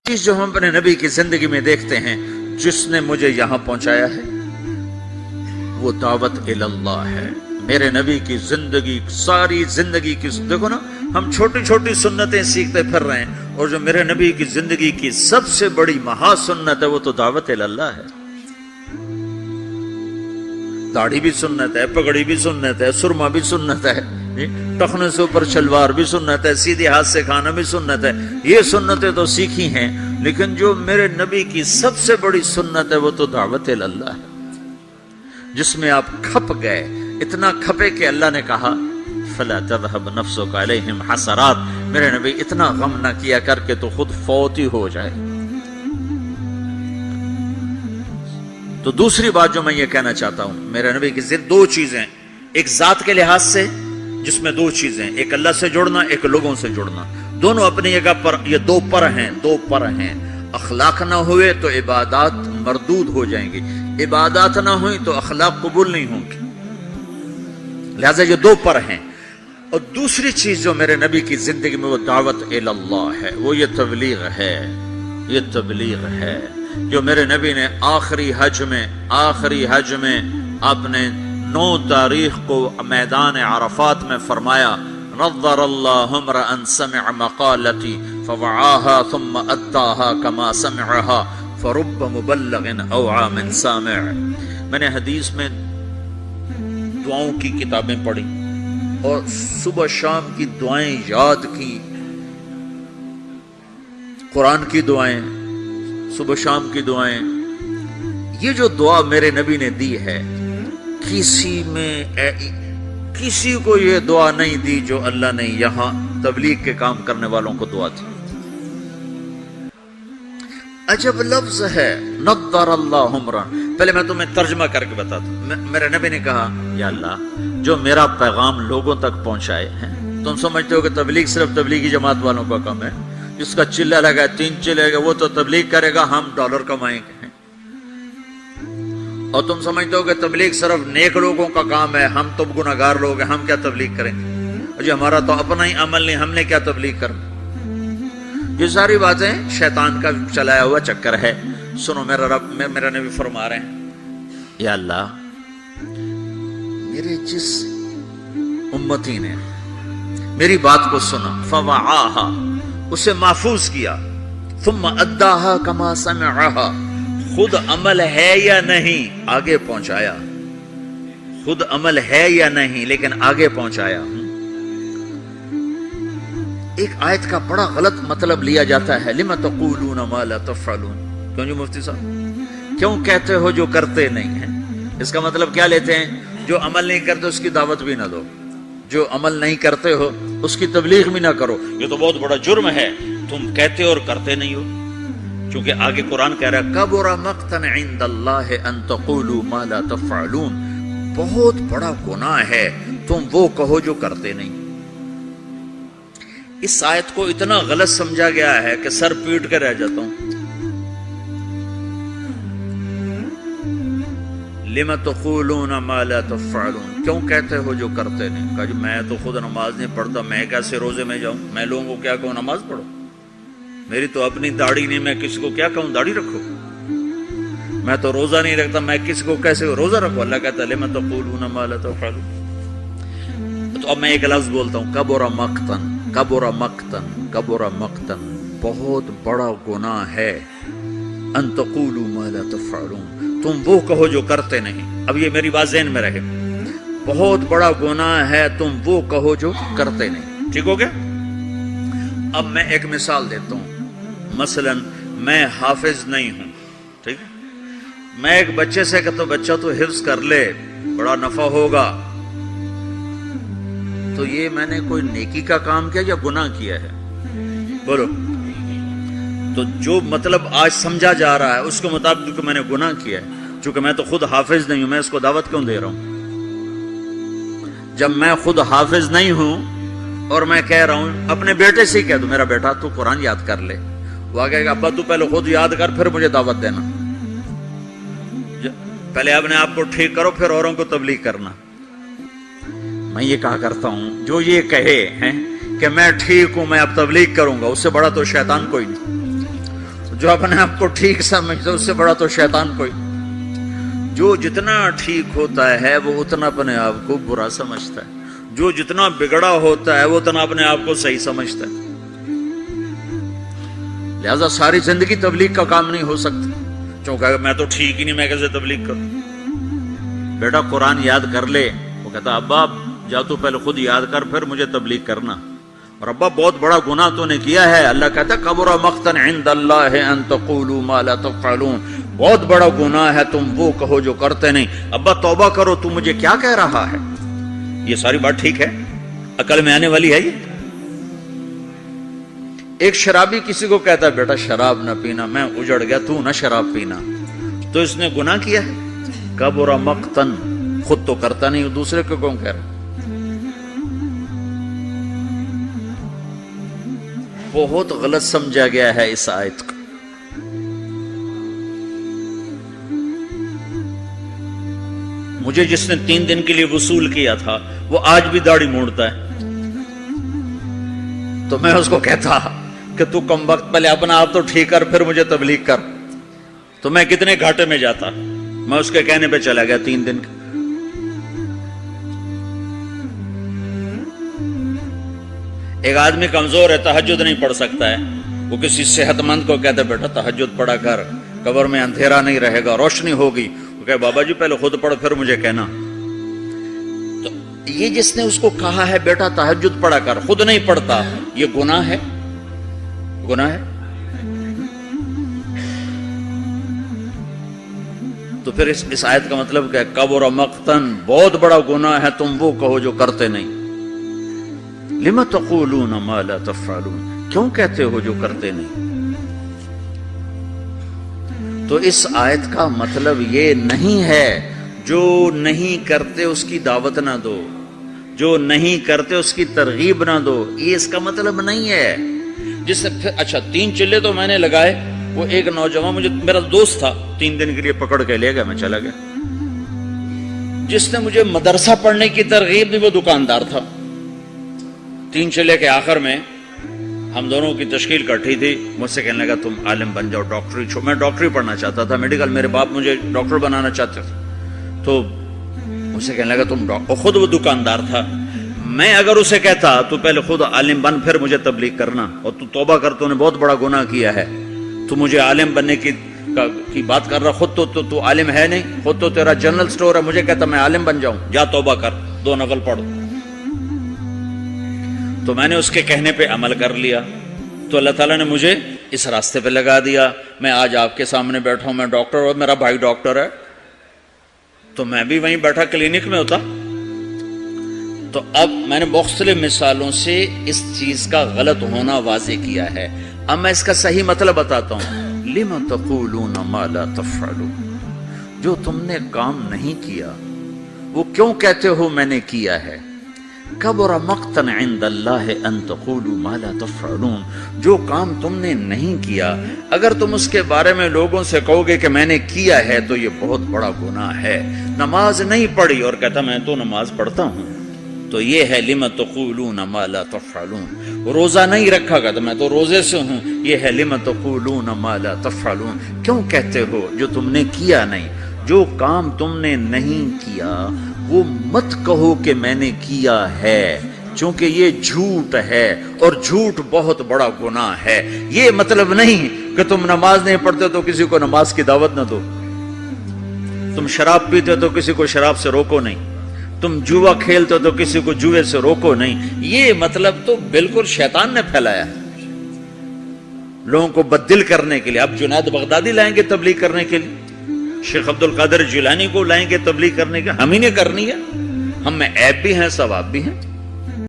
چیز جو ہم اپنے نبی کی زندگی میں دیکھتے ہیں جس نے مجھے یہاں پہنچایا ہے وہ دعوت اللہ ہے. میرے نبی کی زندگی، ساری زندگی کی، دیکھو نا ہم چھوٹی چھوٹی سنتیں سیکھتے پھر رہے ہیں، اور جو میرے نبی کی زندگی کی سب سے بڑی مہا سنت ہے وہ تو دعوت اللہ ہے. داڑھی بھی سنت ہے، پگڑی بھی سنت ہے، سرما بھی سنت ہے، ٹخنے سے اوپر شلوار بھی سنت ہے، سیدھے ہاتھ سے کھانا بھی سنت ہے. یہ سنتیں تو سیکھی ہیں، لیکن جو میرے نبی کی سب سے بڑی سنت ہے وہ تو دعوت اللہ ہے، جس میں آپ کھپ گئے، اتنا کھپے کہ اللہ نے کہا فَلَا تَذْهَبْ نَفْسُكَ عَلَيْهِمْ حَسَرَاتٍ. میرے نبی اتنا غم نہ کیا کر کے تو خود فوت ہی ہو جائے. تو دوسری بات جو میں یہ کہنا چاہتا ہوں، میرے نبی کی دو چیزیں، ایک ذات کے لحاظ سے جس میں دو چیزیں، ایک اللہ سے جڑنا، ایک لوگوں سے جڑنا، دونوں اپنی جگہ پر، یہ دو پر ہیں. اخلاق نہ ہوئے تو عبادات مردود ہو جائیں گی، عبادات نہ ہوئی تو اخلاق قبول نہیں ہوں گی. لہذا یہ دو پر ہیں. اور دوسری چیز جو میرے نبی کی زندگی میں وہ دعوت اللہ ہے، وہ یہ تبلیغ ہے. یہ تبلیغ ہے جو میرے نبی نے آخری حج میں اپنے 9 تاریخ کو میدان عرفات میں فرمایا، نظر اللہ امرأ سمع مقالتی فوعاها ثم اداها كما سمعها فرب مبلغ اوعى من سامع. میں نے حدیث میں دعاؤں کی کتابیں پڑھی اور صبح شام کی دعائیں یاد کی، قرآن کی دعائیں، صبح شام کی دعائیں. یہ جو دعا میرے نبی نے دی ہے، کسی کو یہ دعا نہیں دی جو اللہ نے یہاں تبلیغ کے کام کرنے والوں کو دعا دی. عجب لفظ ہے نضر اللہ عمرہ. پہلے میں تمہیں ترجمہ کر کے بتاتا ہوں. میرے نبی نے کہا یا اللہ جو میرا پیغام لوگوں تک پہنچائے ہیں، تم سمجھتے ہو کہ تبلیغ صرف تبلیغی جماعت والوں کا کام ہے، جس کا چلہ لگا 3 چلے گا وہ تو تبلیغ کرے گا، ہم ڈالر کمائیں گے. اور تم سمجھتے ہو کہ تبلیغ صرف نیک لوگوں کا کام ہے، ہم تو گناہگار لوگ ہیں، ہم کیا تبلیغ کریں گے، اور جو ہمارا تو اپنا ہی عمل نہیں، ہم نے کیا تبلیغ کرنا. یہ ساری باتیں شیطان کا چلایا ہوا چکر ہے. سنو میرا نبی فرما رہے ہیں یا اللہ میرے جس امتی نے میری بات کو سنا، فوعاها، اسے محفوظ کیا، ثم اداها كما سمعها، خود عمل ہے یا نہیں آگے پہنچایا، خود عمل ہے یا نہیں لیکن آگے پہنچایا. ایک آیت کا بڑا غلط مطلب لیا جاتا ہے، لِمَ تَقُولُونَ مَا لَا تَفْعَلُونَ. کیوں جو مفتی صاحب کیوں کہتے ہو جو کرتے نہیں ہیں؟ اس کا مطلب کیا لیتے ہیں؟ جو عمل نہیں کرتے اس کی دعوت بھی نہ دو، جو عمل نہیں کرتے ہو اس کی تبلیغ بھی نہ کرو. یہ تو بہت بڑا جرم ہے، تم کہتے اور کرتے نہیں ہو. چونکہ آگے قرآن کہہ رہا ہے کبر مقتا عند اللہ ان تقولوا ما لا تفعلون، بہت بڑا گناہ ہے تم وہ کہو جو کرتے نہیں. اس آیت کو اتنا غلط سمجھا گیا ہے کہ سر پیٹ کے رہ جاتا ہوں. لِمَ تَقُولُونَ مَا لَا تَفْعَلُونَ، کیوں کہتے ہو جو کرتے نہیں. کہا جو میں تو خود نماز نہیں پڑھتا، میں کیسے روزے میں جاؤں، میں لوگوں کو کیا کہوں نماز پڑھو، میری تو اپنی داڑھی نہیں، میں کسی کو کیا کہوں داڑھی رکھو، میں تو روزہ نہیں رکھتا، میں کسی کو کیسے روزہ رکھو. اللہ کہتا ہے لِمَ تَقُولُونَ مَا لَا تَفْعَلُونَ. تو اب میں ایک لفظ بولتا ہوں، کبر مقتن، کبر مقتن، کبر مقتن، بہت بڑا گناہ ہے، ان تقولوا ما لا تفعلون، تم وہ کہو جو کرتے نہیں. اب یہ میری بات ذہن میں رہے، بہت بڑا گناہ ہے تم وہ کہو جو کرتے نہیں. ٹھیک ہو گیا؟ اب میں ایک مثال دیتا ہوں. مثلا میں حافظ نہیں ہوں، ٹھیک ہے، میں ایک بچے سے کہتا ہوں بچہ تو حفظ کر لے بڑا نفع ہوگا، تو یہ میں نے کوئی نیکی کا کام کیا یا گناہ کیا ہے؟ بولو. تو جو مطلب آج سمجھا جا رہا ہے اس کے مطابق کہ میں نے گناہ کیا ہے، چونکہ میں تو خود حافظ نہیں ہوں، میں اس کو دعوت کیوں دے رہا ہوں؟ جب میں خود حافظ نہیں ہوں اور میں کہہ رہا ہوں، اپنے بیٹے سے ہی کہہ دوں میرا بیٹا تو قرآن یاد کر لے، وہ آگے کہ ابا تو پہلے خود یاد کر پھر مجھے دعوت دینا، پہلے اپنے آپ کو ٹھیک کرو پھر اوروں کو تبلیغ کرنا. میں یہ کہا کرتا ہوں جو یہ کہے ہیں کہ میں ٹھیک ہوں میں اب تبلیغ کروں گا، اس سے بڑا تو شیطان کوئی نہیں. جو اپنے آپ کو ٹھیک سمجھتا ہے اس سے بڑا تو شیطان کوئی. جو جتنا ٹھیک ہوتا ہے وہ اتنا اپنے آپ کو برا سمجھتا ہے. جو جتنا بگڑا ہوتا ہے وہ اتنا اپنے آپ کو صحیح سمجھتا ہے. لہذا ساری زندگی تبلیغ کا کام نہیں ہو سکتا. چونکہ میں تو ٹھیک ہی نہیں, میں کیسے تبلیغ کروں. بیٹا قرآن یاد کر لے. وہ کہتا ابا جا تو پہلے خود یاد کر پھر مجھے تبلیغ کرنا. اور ابا بہت بڑا گناہ تو نے کیا ہے. اللہ کہتا کبر مقتا عند اللہ ان تقولوا ما لا تفعلون. بہت بڑا گناہ ہے تم وہ کہو جو کرتے نہیں. ابا توبہ کرو, تو مجھے کیا کہہ رہا ہے. یہ ساری بات ٹھیک ہے, عقل میں آنے والی ہے. یہ ایک شرابی کسی کو کہتا ہے بیٹا شراب نہ پینا, میں اجڑ گیا, تو نہ شراب پینا. تو اس نے گناہ کیا ہے. کبر مقتا, خود تو کرتا نہیں, دوسرے کو کون کہہ رہا. بہت غلط سمجھا گیا ہے اس آیت کو. مجھے جس نے 3 دن کے لیے وصول کیا تھا وہ آج بھی داڑھی موڑتا ہے. تو میں اس کو کہتا کہ تو کم وقت پہلے اپنا آپ تو ٹھیک کر پھر مجھے تبلیغ کر. تو میں کتنے گھاٹے میں جاتا. میں اس کے کہنے پہ چلا گیا 3 دن. ایک آدمی کمزور ہے, تہجد نہیں پڑھ سکتا ہے. وہ کسی صحت مند کو کہتا ہے بیٹا تہجد پڑھا کر, قبر میں اندھیرا نہیں رہے گا, روشنی ہوگی. وہ کہے بابا جی پہلے خود پڑھ پھر مجھے کہنا. تو یہ جس نے اس کو کہا ہے بیٹا تہجد پڑھا کر, خود نہیں پڑھتا, یہ گناہ ہے. گناہ ہے. تو پھر اس آیت کا مطلب کیا ہے. کبر مقتن, بہت بڑا گناہ ہے تم وہ کہو جو کرتے نہیں. لما تقولون ما لا تفعلون, کیوں کہتے ہو جو کرتے نہیں. تو اس آیت کا مطلب یہ نہیں ہے جو نہیں کرتے اس کی دعوت نہ دو, جو نہیں کرتے اس کی ترغیب نہ دو. یہ اس کا مطلب نہیں ہے. جس نے پھر اچھا 3 چلے تو میں نے لگائے. وہ ایک نوجوان مجھے, میرا دوست تھا, 3 دن کے لیے پکڑ کے لے گیا, میں چلا گیا. جس نے مجھے مدرسہ پڑھنے کی ترغیب دی وہ دکاندار تھا. 3 چلے کے آخر میں ہم دونوں کی تشکیل کٹھی تھی. مجھ سے کہنے لگا تم عالم بن جاؤ, ڈاکٹری چھوڑ. میں ڈاکٹری پڑھنا چاہتا تھا, میڈیکل. میرے باپ مجھے ڈاکٹر بنانا چاہتے تھے. تو مجھ سے کہنے لگا تم ڈاکٹر. خود وہ دکاندار تھا. میں اگر اسے کہتا تو پہلے خود عالم بن پھر مجھے تبلیغ کرنا, اور تو توبہ کر, تو نے بہت بڑا گناہ کیا ہے, تو مجھے عالم بننے کی بات کر رہا. خود تو عالم ہے نہیں, خود تو تیرا جنرل سٹور ہے. مجھے کہتا میں عالم بن جاؤں, جا توبہ کر, 2 نفل پڑھ. تو میں نے اس کے کہنے پہ عمل کر لیا. تو اللہ تعالیٰ نے مجھے اس راستے پہ لگا دیا. میں آج آپ کے سامنے بیٹھا ہوں, میں ڈاکٹر, اور میرا بھائی ڈاکٹر ہے. تو میں بھی وہیں بیٹھا کلینک میں ہوتا. تو اب میں نے مختلف مثالوں سے اس چیز کا غلط ہونا واضح کیا ہے. اب میں اس کا صحیح مطلب بتاتا ہوں. لما تقولون ما لا تفعلون, جو تم نے کام نہیں کیا وہ کیوں کہتے ہو میں نے کیا ہے. کبر مقتا عند اللہ ان تقولوا ما لا تفعلون, جو کام تم نے نہیں کیا اگر تم اس کے بارے میں لوگوں سے کہو گے کہ میں نے کیا ہے تو یہ بہت بڑا گناہ ہے. نماز نہیں پڑھی اور کہتا میں تو نماز پڑھتا ہوں, تو یہ ہے لما تقولون ما لا تفعلون. روزہ نہیں رکھا گا تو میں تو روزے سے ہوں, یہ ہے لما تقولون ما لا تفعلون, کیوں کہتے ہو جو تم نے کیا نہیں. جو کام تم نے نہیں کیا وہ مت کہو کہ میں نے کیا ہے, چونکہ یہ جھوٹ ہے اور جھوٹ بہت بڑا گناہ ہے. یہ مطلب نہیں کہ تم نماز نہیں پڑھتے تو کسی کو نماز کی دعوت نہ دو, تم شراب پیتے تو کسی کو شراب سے روکو نہیں, تم جوا کھیلتے تو کسی کو جوے سے روکو نہیں. یہ مطلب تو بالکل شیطان نے پھیلایا ہے لوگوں کو بددل کرنے کے لیے. اب جنید بغدادی لائیں گے تبلیغ کرنے کے لیے, شیخ عبد القادر جیلانی کو لائیں گے تبلیغ کرنے کے, ہم ہی نے کرنی ہے. ہم میں عیب بھی ہیں ثواب بھی ہیں.